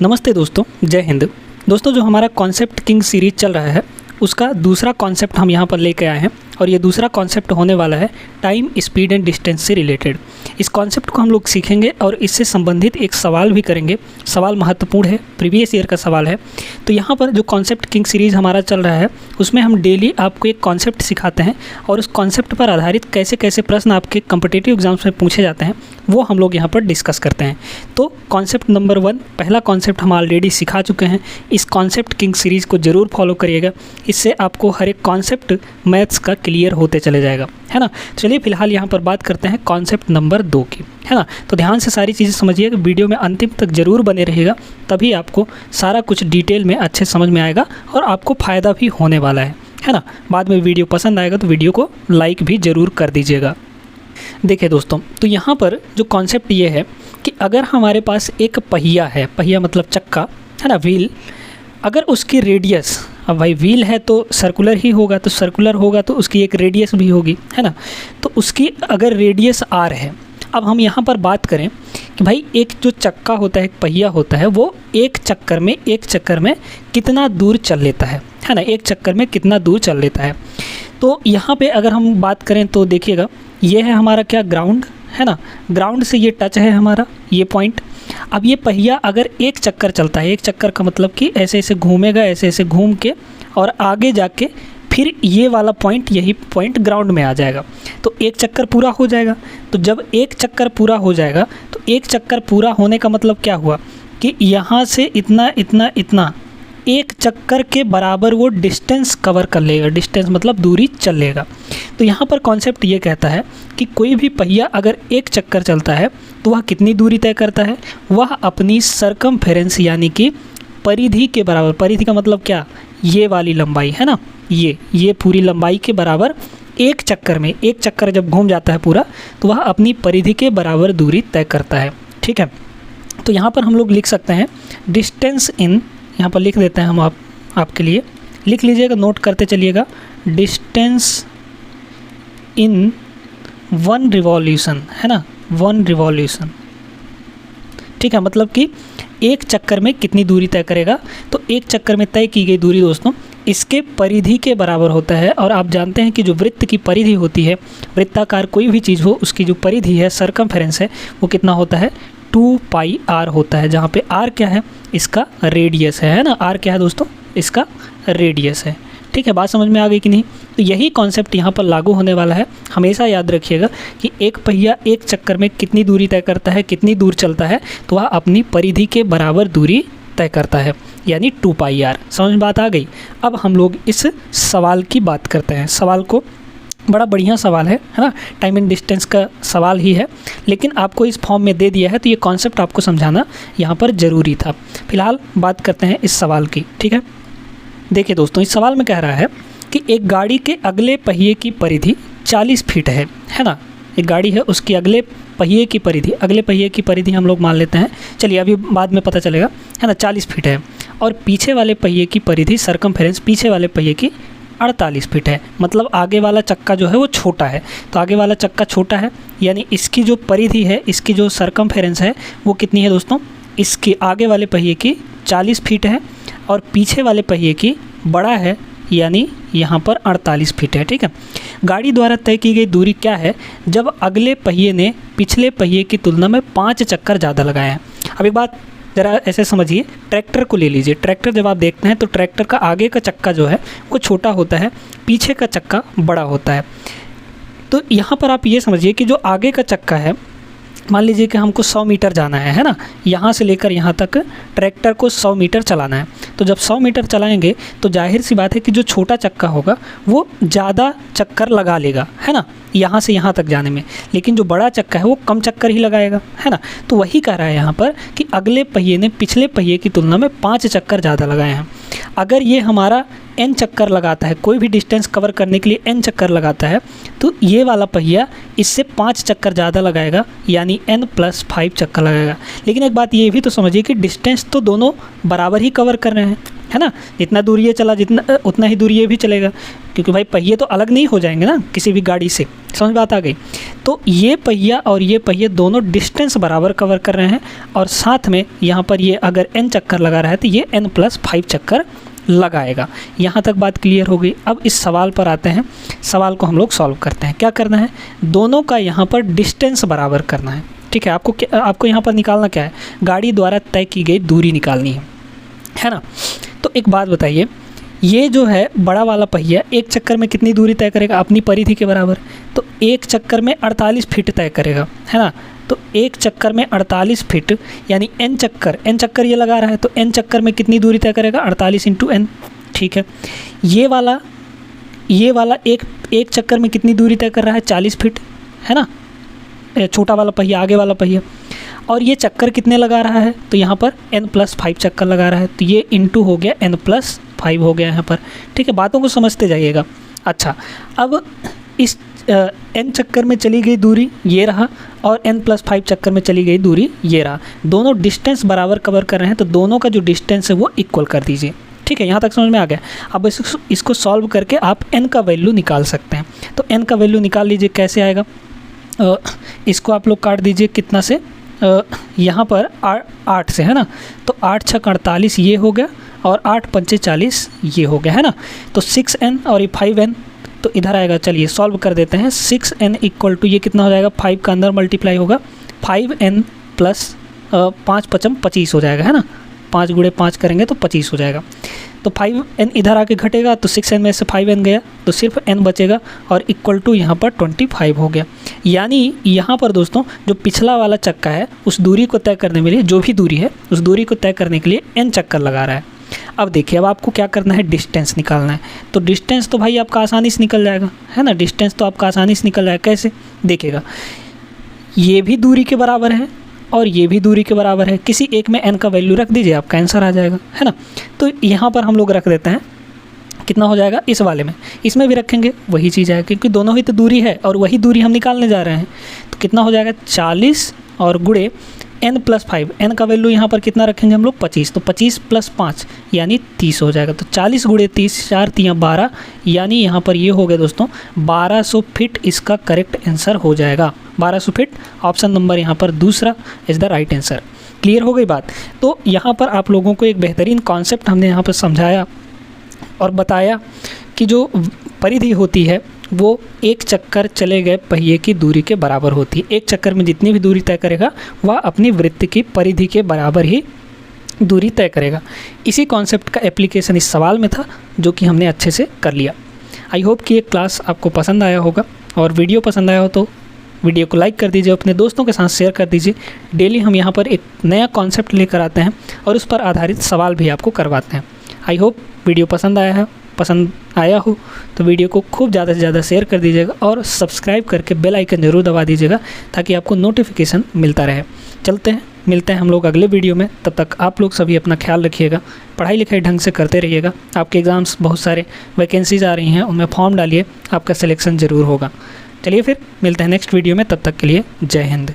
नमस्ते दोस्तों, जय हिंद। दोस्तों, जो हमारा कॉन्सेप्ट किंग सीरीज चल रहा है उसका दूसरा कॉन्सेप्ट हम यहाँ पर लेके आए हैं और ये दूसरा कॉन्सेप्ट होने वाला है टाइम, स्पीड एंड डिस्टेंस से रिलेटेड। इस कॉन्सेप्ट को हम लोग सीखेंगे और इससे संबंधित एक सवाल भी करेंगे। सवाल महत्वपूर्ण है, प्रीवियस ईयर का सवाल है। तो यहाँ पर जो कॉन्सेप्ट किंग सीरीज़ हमारा चल रहा है उसमें हम डेली आपको एक कॉन्सेप्ट सिखाते हैं और उस कॉन्सेप्ट पर आधारित कैसे कैसे प्रश्न आपके कॉम्पिटिटिव एग्जाम्स में पूछे जाते हैं वो हम लोग यहाँ पर डिस्कस करते हैं। तो कॉन्सेप्ट नंबर 1, पहला कॉन्सेप्ट हम ऑलरेडी सिखा चुके हैं। इस कॉन्सेप्ट किंग सीरीज़ को ज़रूर फॉलो करिएगा, इससे आपको हर एक कॉन्सेप्ट मैथ्स का क्लियर होते चले जाएगा, है ना। चलिए फिलहाल यहाँ पर बात करते हैं कॉन्सेप्ट नंबर 2 की, है ना। तो ध्यान से सारी चीज़ें समझिएगा, वीडियो में अंतिम तक ज़रूर बने रहेगा, तभी आपको सारा कुछ डिटेल में अच्छे समझ में आएगा और आपको फ़ायदा भी होने वाला है ना। बाद में वीडियो पसंद आएगा तो वीडियो को लाइक भी ज़रूर कर दीजिएगा। देखिए दोस्तों, तो यहाँ पर जो कॉन्सेप्ट ये है कि अगर हमारे पास एक पहिया है, पहिया मतलब चक्का, है ना, व्हील, अगर उसकी रेडियस, अब भाई व्हील है तो सर्कुलर ही होगा, तो सर्कुलर होगा तो उसकी एक रेडियस भी होगी, है ना। तो उसकी अगर रेडियस आर है, अब हम यहाँ पर बात करें कि भाई एक जो चक्का होता है, एक पहिया होता है, वो एक चक्कर में कितना दूर चल लेता है ना, एक चक्कर में कितना दूर चल लेता है। तो यहाँ पे अगर हम बात करें तो देखिएगा, ये है हमारा क्या, ग्राउंड, है ना। ग्राउंड से ये टच है हमारा ये पॉइंट। अब ये पहिया अगर एक चक्कर चलता है, एक चक्कर का मतलब कि ऐसे ऐसे घूमेगा, ऐसे ऐसे घूम के और आगे जाके फिर ये वाला पॉइंट, यही पॉइंट ग्राउंड में आ जाएगा, तो एक चक्कर पूरा हो जाएगा। तो जब एक चक्कर पूरा हो जाएगा तो एक चक्कर पूरा होने का मतलब क्या हुआ कि यहाँ से इतना इतना इतना एक चक्कर के बराबर वो डिस्टेंस कवर कर लेगा। डिस्टेंस मतलब दूरी चल लेगा। तो यहाँ पर कॉन्सेप्ट ये कहता है कि कोई भी पहिया अगर एक चक्कर चलता है तो वह कितनी दूरी तय करता है, वह अपनी सरकमफेरेंस यानी कि परिधि के बराबर, परिधि का मतलब क्या, ये वाली लंबाई, है ना, ये पूरी लंबाई के बराबर एक चक्कर में, एक चक्कर जब घूम जाता है पूरा तो वह अपनी परिधि के बराबर दूरी तय करता है। ठीक है, तो यहाँ पर हम लोग लिख सकते हैं डिस्टेंस इन, यहाँ पर लिख देते हैं हम, आपके लिए लिख लीजिएगा, नोट करते चलिएगा, डिस्टेंस इन 1 रिवॉल्यूशन, है ना, 1 रिवॉल्यूशन। ठीक है, मतलब कि एक चक्कर में कितनी दूरी तय करेगा, तो एक चक्कर में तय की गई दूरी दोस्तों इसके परिधि के बराबर होता है। और आप जानते हैं कि जो वृत्त की परिधि होती है, वृत्ताकार कोई भी चीज़ हो, उसकी जो परिधि है, सरकमफेरेंस है, वो कितना होता है, 2πr होता है, जहाँ पे r क्या है, इसका रेडियस है ना। r क्या है दोस्तों, इसका रेडियस है। ठीक है, बात समझ में आ गई कि नहीं। तो यही कॉन्सेप्ट यहाँ पर लागू होने वाला है। हमेशा याद रखिएगा कि एक पहिया एक चक्कर में कितनी दूरी तय करता है, कितनी दूर चलता है, तो वह अपनी परिधि के बराबर दूरी तय करता है, यानी 2πr। समझ में बात आ गई। अब हम लोग इस सवाल की बात करते हैं। सवाल को, बड़ा बढ़िया सवाल है ना, टाइम एंड डिस्टेंस का सवाल ही है, लेकिन आपको इस फॉर्म में दे दिया है तो ये कॉन्सेप्ट आपको समझाना यहाँ पर ज़रूरी था। फिलहाल बात करते हैं इस सवाल की। ठीक है, देखिए दोस्तों, इस सवाल में कह रहा है कि एक गाड़ी के अगले पहिए की परिधि 40 फीट है ना। एक गाड़ी है, उसकी अगले पहिए की परिधि, अगले पहिए की परिधि हम लोग मान लेते हैं, चलिए अभी बाद में पता चलेगा, है ना, 40 फीट है। और पीछे वाले पहिए की परिधि, सरकमफेरेंस, पीछे वाले पहिए की 48 फीट है। मतलब आगे वाला चक्का जो है वो छोटा है, तो आगे वाला चक्का छोटा है, यानी इसकी जो परिधि है, इसकी जो सरकमफेरेंस है वो कितनी है दोस्तों, इसके आगे वाले पहिए की 40 फीट है और पीछे वाले पहिए की बड़ा है, यानी यहाँ पर 48 फीट है। ठीक है, गाड़ी द्वारा तय की गई दूरी क्या है जब अगले पहिए ने पिछले पहिए की तुलना में 5 चक्कर ज़्यादा लगाए हैं। अब एक बात ज़रा ऐसे समझिए, ट्रैक्टर को ले लीजिए। ट्रैक्टर जब आप देखते हैं तो ट्रैक्टर का आगे का चक्का जो है वो छोटा होता है, पीछे का चक्का बड़ा होता है। तो यहाँ पर आप ये समझिए कि जो आगे का चक्का है, मान लीजिए कि हमको 100 मीटर जाना है ना, यहाँ से लेकर यहाँ तक ट्रैक्टर को 100 मीटर चलाना है। तो जब 100 मीटर चलाएंगे तो जाहिर सी बात है कि जो छोटा चक्का होगा वो ज़्यादा चक्कर लगा लेगा, है ना, यहाँ से यहाँ तक जाने में, लेकिन जो बड़ा चक्का है वो कम चक्कर ही लगाएगा, है ना। तो वही कह रहा है यहाँ पर कि अगले पहिए ने पिछले पहिए की तुलना में 5 चक्कर ज़्यादा लगाए हैं। अगर ये हमारा n चक्कर लगाता है, कोई भी डिस्टेंस कवर करने के लिए n चक्कर लगाता है, तो ये वाला पहिया इससे 5 चक्कर ज़्यादा लगाएगा, यानी n+5 चक्कर लगाएगा। लेकिन एक बात ये भी तो समझिए कि डिस्टेंस तो दोनों बराबर ही कवर कर रहे हैं, है ना। जितना दूर ये चला उतना ही दूर ये भी चलेगा, क्योंकि भाई पहिए तो अलग नहीं हो जाएंगे ना किसी भी गाड़ी से। समझ बात आ गई। तो ये पहिया और ये पहिए दोनों डिस्टेंस बराबर कवर कर रहे हैं, और साथ में यहाँ पर ये अगर n चक्कर लगा रहा है तो ये n+5 चक्कर लगाएगा। यहाँ तक बात क्लियर हो गई। अब इस सवाल पर आते हैं, सवाल को हम लोग सॉल्व करते हैं। क्या करना है, दोनों का यहाँ पर डिस्टेंस बराबर करना है। ठीक है, आपको यहाँ पर निकालना क्या है, गाड़ी द्वारा तय की गई दूरी निकालनी है ना। तो एक बात बताइए, ये जो है बड़ा वाला पहिया एक चक्कर में कितनी दूरी तय करेगा, अपनी परिधि के बराबर। तो एक चक्कर में 48 फीट तय करेगा, है ना। तो एक चक्कर में 48 फीट, यानी n चक्कर ये लगा रहा है, तो n चक्कर में कितनी दूरी तय करेगा, 48 × n। ठीक है, ये वाला एक चक्कर में कितनी दूरी तय कर रहा है, 40 फीट, है ना, छोटा वाला पहिया, आगे वाला पहिया। और ये चक्कर कितने लगा रहा है, तो यहाँ पर n+5 चक्कर लगा रहा है, तो ये इंटू हो गया n+5 हो गया यहाँ पर। ठीक है, बातों को समझते जाइएगा। अच्छा, अब इस n चक्कर में चली गई दूरी ये रहा, और n+5 चक्कर में चली गई दूरी ये रहा। दोनों डिस्टेंस बराबर कवर कर रहे हैं, तो दोनों का जो डिस्टेंस है वो इक्वल कर दीजिए। ठीक है, यहाँ तक समझ में आ गया। अब इसको सॉल्व करके आप n का वैल्यू निकाल सकते हैं। तो n का वैल्यू निकाल लीजिए, कैसे आएगा, इसको आप लोग काट दीजिए कितना से, यहाँ पर 8 से, है ना। तो 8 × 6 = 48 ये हो गया, और 8 × 5 = 40 ये हो गया, है ना। तो 6n और ये 5n तो इधर आएगा। चलिए सॉल्व कर देते हैं। 6n = ये कितना हो जाएगा, 5 का अंदर मल्टीप्लाई होगा, 5n + 5 × 5 = 25 हो जाएगा, है ना। 5 × 5 करेंगे तो 25 हो जाएगा। तो 5n इधर आके घटेगा, तो 6n में से 5n गया, तो सिर्फ n बचेगा, और इक्वल टू यहाँ पर 25 हो गया। यानी यहाँ पर दोस्तों जो पिछला वाला चक्का है, उस दूरी को तय करने के लिए, जो भी दूरी है उस दूरी को तय करने के लिए n चक्कर लगा रहा है। अब देखिए, अब आपको क्या करना है, डिस्टेंस निकालना है। तो डिस्टेंस तो भाई आपका आसानी से निकल जाएगा, है ना। डिस्टेंस तो आपका आसानी से निकल जाएगा। कैसे, देखिएगा, ये भी दूरी के बराबर है और ये भी दूरी के बराबर है। किसी एक में n का वैल्यू रख दीजिए, आपका आंसर आ जाएगा, है ना। तो यहाँ पर हम लोग रख देते हैं, कितना हो जाएगा, इस वाले में, इसमें भी रखेंगे वही चीज़ आएगा, क्योंकि दोनों ही तो दूरी है और वही दूरी हम निकालने जा रहे हैं। तो कितना हो जाएगा, 40 और गुणे n+5, n का वैल्यू यहाँ पर कितना रखेंगे हम लोग, 25। तो 25 + 5 यानी 30 हो जाएगा। तो 40 × 30, 4 × 3 = 12, यानी यहाँ पर ये हो गया दोस्तों 1200 फीट इसका करेक्ट आंसर हो जाएगा। 1200 फीट, ऑप्शन नंबर यहाँ पर दूसरा is the right answer. Clear हो गई बात। तो यहाँ पर आप लोगों को एक बेहतरीन कॉन्सेप्ट हमने यहाँ पर समझाया और बताया कि जो परिधि होती है वो एक चक्कर चले गए पहिए की दूरी के बराबर होती है। एक चक्कर में जितनी भी दूरी तय करेगा वह अपनी वृत्त की परिधि के बराबर ही दूरी तय करेगा। इसी कॉन्सेप्ट का एप्लीकेशन इस सवाल में था, जो कि हमने अच्छे से कर लिया। आई होप कि ये क्लास आपको पसंद आया होगा, और वीडियो पसंद आया हो तो वीडियो को लाइक कर दीजिए, अपने दोस्तों के साथ शेयर कर दीजिए। डेली हम यहाँ पर एक नया कॉन्सेप्ट लेकर आते हैं और उस पर आधारित सवाल भी आपको करवाते हैं। आई होप वीडियो पसंद आया हो तो वीडियो को खूब ज़्यादा से ज़्यादा शेयर कर दीजिएगा, और सब्सक्राइब करके बेल आइकन ज़रूर दबा दीजिएगा, ताकि आपको नोटिफिकेशन मिलता रहे। मिलते हैं हम लोग अगले वीडियो में। तब तक आप लोग सभी अपना ख्याल रखिएगा, पढ़ाई लिखाई ढंग से करते रहिएगा। आपके एग्ज़ाम्स बहुत सारे वैकेंसीज़ आ रही हैं, उनमें फॉर्म डालिए, आपका सिलेक्शन ज़रूर होगा। चलिए फिर मिलते हैं नेक्स्ट वीडियो में, तब तक के लिए जय हिंद।